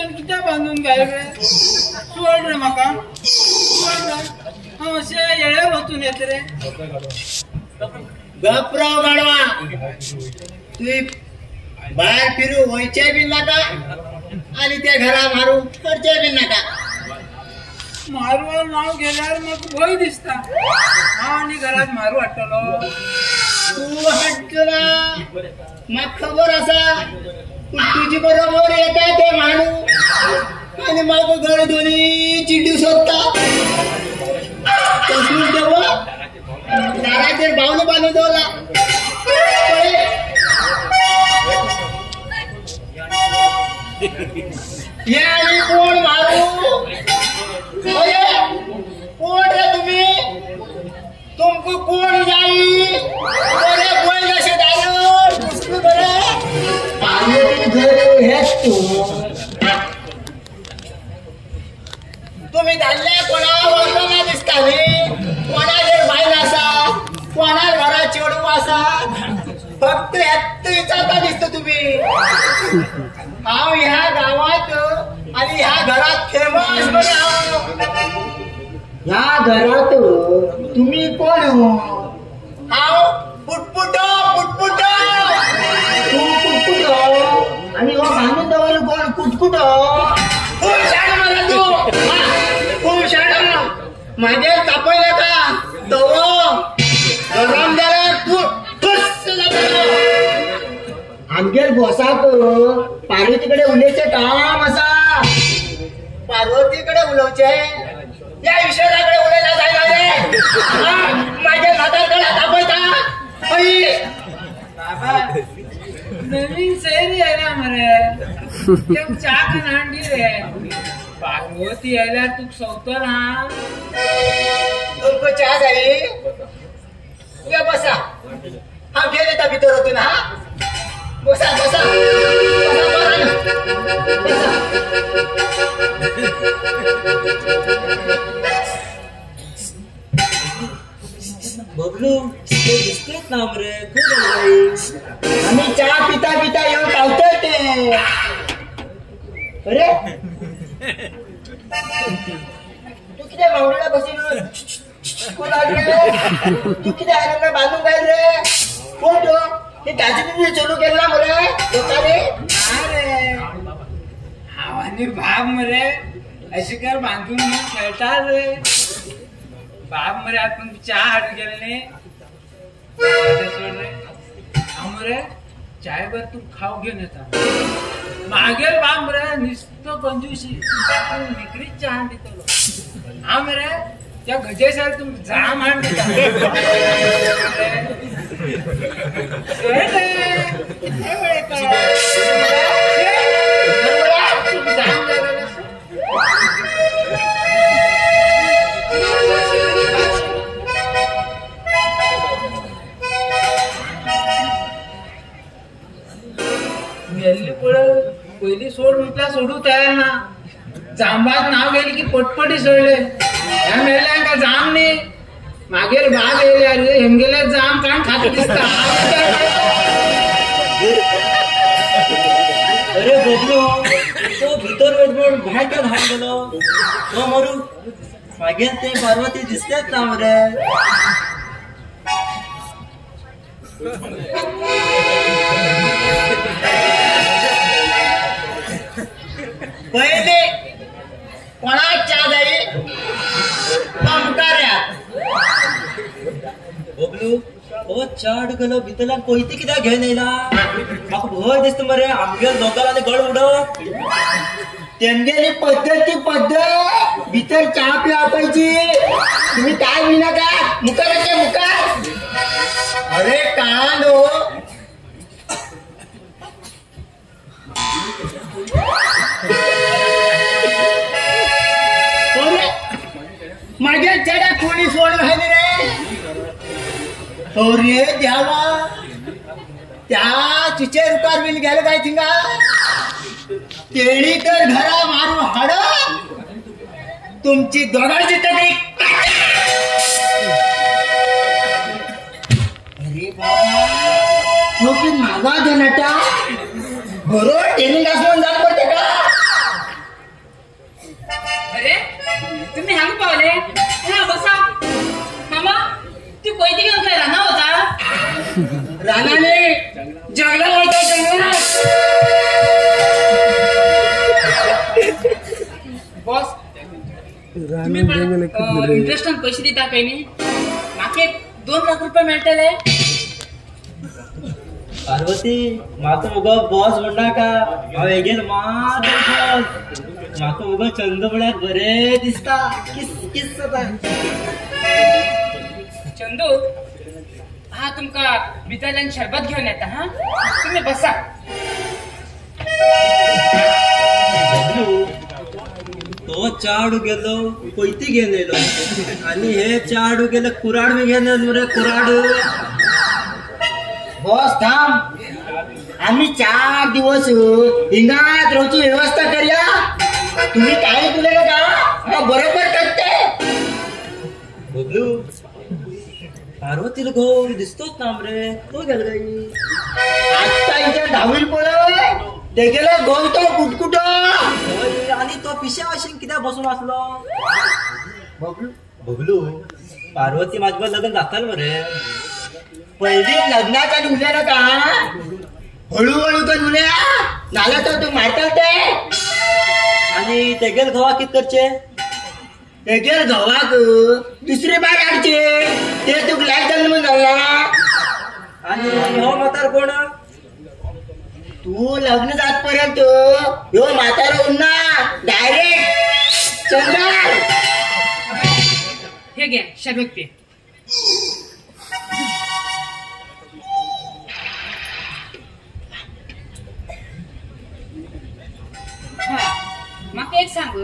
तुझ्यान कित्या बांधून घाल रे सोड रे म्हाका सोड रे हांव अशें येळेर वचून येत रे गपराव गाडवा तुई बाहेर फिरू वयचे बी नाका आणि त्या घरा मारू करचे बी नाका मारवार नाव गेल्यार म्हाका भंय दिसता हांव आनी घरात मारू हाडटलो तू हाडटला म्हाका खबर आसा तुझी बरोबर येता ते मानू आणि म्हाका घर दोन्ही चिड्डू सोदता तसून देवा दाराचेर बावलो बांदून दवरला हे आनी कोण मारू कोण रे तुम्ही तुमको कोण जाई बरे बैल अशें धाडून पुसू बरे पाणी घर हेच तुम्ही धाडले कोणा वळखना दिसता न्ही कोणाचेर बायल आसा कोणार घरा चेडू आसा फक्त हेच विचारता दिसता तुम्ही हांव ह्या गावात आणि ह्या घरात फेमस बरे हांव ह्या घरात तुम्ही कोण हांव पुटपुटो पुटपुटो तू पुटपुटो आणि हो बांधून दवरलो कोण पुटपुटो खूप शाणा मला तू खूप शाणा माझे तापयले का तवो गरम जाल्यार तू ठुस्स जातलो आमगेर बॉसाक पार्वतीकडे उलयचे काम आसा पार्वतीकडे उलोवचे या विषयाकडे उलयला जायना रे माझ्या नाताकडे तापयता बाबा नवीन सैरी आयला मरे तें च्या करून हाडली रे पार्वती आयल्यार तुका सवतल हा तुमको च्या जायी या बसा हांव घेवन येता भितर वचून हा बसा बसा बबलू दिसतेच ना मरे खूप आम्ही चहा पिता पिता येऊन पावतोय ते अरे तू किती मावळीला बसून तू किती आनंद बांधून काय रे कोण तो हे ताजी चलू केला मरे रे अरे हांव आनी बाब मरे अशें कर बांधून घेवन खेळटा रे बाब मरे आतां च्या हाडून गेले न्ही सोड रे हांव मरे चाय बर तू खाव घेवन येता मागेर बाब मरे नुसतो कंजूशी निकरीत च्या हाड दितलो हांव मरे त्या गजेसार तुमकां जाम हाड दिता गेल्ली पळय पयली सोड म्हटल्यार सोडू तयार ना जांबाक नाव गेली की पटपटी सोडले ह्या मेल्यांका जाम न्ही मागेर बाग येयल्यार हेमगेले जाम काण खात दिसता अरे बबलू तो भितर वेडवड भायर का धाड गेलो तो मरू मागेर ते पार्वती दिसतेच ना मरे पहिले कोणाक च्या जायी पंकाऱ्या बबलू हो चाड गेलो भितरल्यान कोयती कित्याक घेवन येयला म्हाका भंय दिसता मरे आमगेर दोगांनी गळ उडोवप तेमगेली पद्धत ती पद्धत भितर च्या पिवपाची तुम्ही काय विनाका मुखाराचे मुखार अरे कांदो माझ्या चेड्या कोणी सोडून राहिले रे अरे देवा त्या चिचे रुकार बिल गेले काय थिंगा तेडी तर घरा मारू हाड तुमची दोघांची तरी अरे बाबा तो की मागा देनाटा बरोबर ट्रेनिंग असून जात पडते का सांगू पावले हा बसा मामा तू कोयती घेऊन काय राहणार होता रानाने जंगला होता जंगलात बॉस तुम्ही पण इंटरेस्टान पैसे दिता काही नाही मागे 2 लाख रुपये मिळतले पार्वती माका उगा बॉस म्हणा का हांव हेगेर मात बॉस माका उगा चंद म्हळ्यार बरे दिसता किस किस जाता चंदू हा तुमका भितरल्यान शरबत घेऊन येता हा तुम्ही बसा तो चाडू गेलो कोयती घेऊन येलो आणि हे चाडू गेलो कुराड मी घेऊन येलो रे कुराड बॉस थांब आम्ही 4 दिवस हिंगात रोजची व्यवस्था करूया तुम्ही काय तुले का हा बरोबर करते बबलू पार्वतीला घोर दिसतोच ना रे तो गेला गाई आता इथे धावील पळ ते गेलं गोवतो कुटकुट आणि तो पिशा अशी कित्याक बसून असलो बबलू बबलू पार्वती माझ्या लग्न जाताल मरे पहिली लग्नाचा उद्या का हळूहळू तर उल्या नाला तर तू मारतात ते आणि तेगेल गवा कित करचे ते गेल गव्हाक दुसरी बार काढचे ते तू ग्लॅस जन्म झाला आणि हो म्हातार कोण तू लग्न जातपर्यंत ह्यो म्हातारा उन्हा डायरेक्ट चंद्र हे घ्या शरबत पे हा माका एक सांग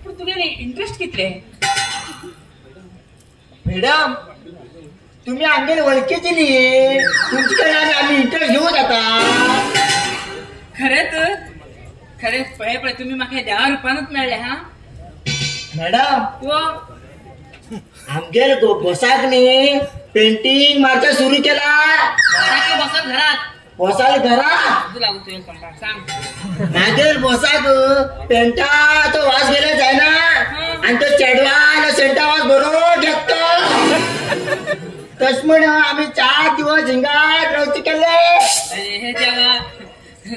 पण तुला इंटरेस्ट कितले मॅडम तुम्ही आमच्या ओळखीची नाही तुमच्याकडे आम्ही इंटरेस्ट घेऊ आता खरेच खरे पळे तुम्ही माका 10 रुपयानच मिळले हा मॅडम व आमच्या बसाक न्ही पेंटिंग मारचा सुरू केला सारखे बसत घरात बसाल घरा तुला लागू तुझ्या पंखा सांग मागेल बसाक पेंटाचो वास गेला जाय ना आणि तो चेडवा सेंटा वास बरोबर घेतो तस म्हण आम्ही 4 दिवस हिंगात रोजची केले अरे हे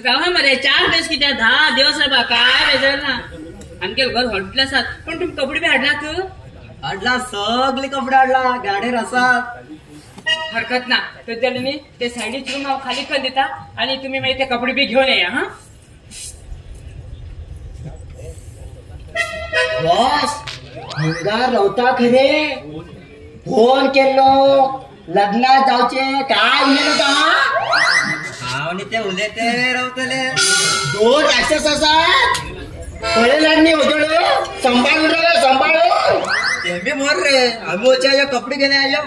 जावा मरे 4 दिवस किती 10 दिवस रे काय बेजार ना आमच्या घर हॉटेल असतात पण तुम्ही कपडे बी हाडलात हाडला सगळे कपडे हाडला गाडीर आसात हरकत ना तर त्याला मी ते सायडीच रूम खाली कर देता आणि तुम्ही माहिती ते कपडे बी घेऊन या हा बॉस हिंगार रवता खरे फोन केलो लग्नात जाऊचे काय उलेलं का आणि ते उलयते रावतले 2 राक्षस असतात कळेलांनी होतो सांभाळून ते बी मोर रे आम्ही कपडे घेणे आया